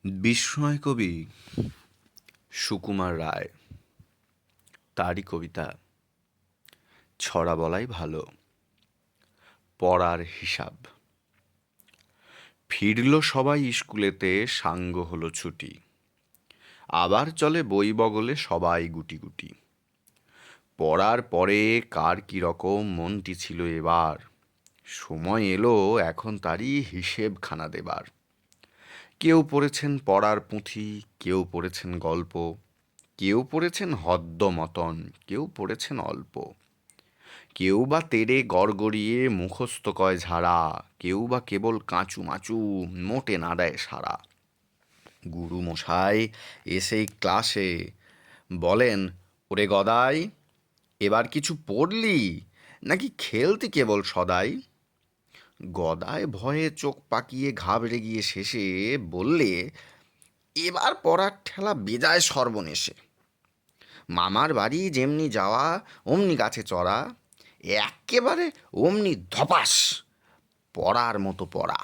বিস্ময় কবি সুকুমার রায়, তারই কবিতা ছড়া বলাই ভালো। পড়ার হিসাব। ফিরল সবাই স্কুলেতে, সাঙ্গ হলো ছুটি। আবার চলে বই বগলে সবাই গুটি গুটি। পড়ার পরে কার কি রকম মনটি ছিল এবার, সময় এলো এখন তারই হিসেবখানা দেবার। কেউ পড়েছেন পড়ার পুঁথি, কেউ পড়েছেন গল্প, কেউ পড়েছেন হদ্দ মতন, কেউ পড়েছেন অল্প। কেউ বা তেড়ে গড়গড়িয়ে মুখস্থ কয় ঝাড়া, কেউ বা কেবল কাঁচু মাচু মোটে না দেয় সারা। গুরু মশাই এসেই ক্লাসে বলেন, ওরে গদাই, এবার কিছু পড়লি নাকি খেলতি কেবল সদাই? গদায় ভয়ে চোখ পাকিয়ে ঘাবড়ে গিয়ে শেষে বললে, এবার পড়ার ঠেলা বেজায় সর্বনেশে। মামার বাড়ি যেমনি যাওয়া অমনি গাছে চড়া, এক্কেবারে অমনি ধপাস পড়ার মতো পড়া।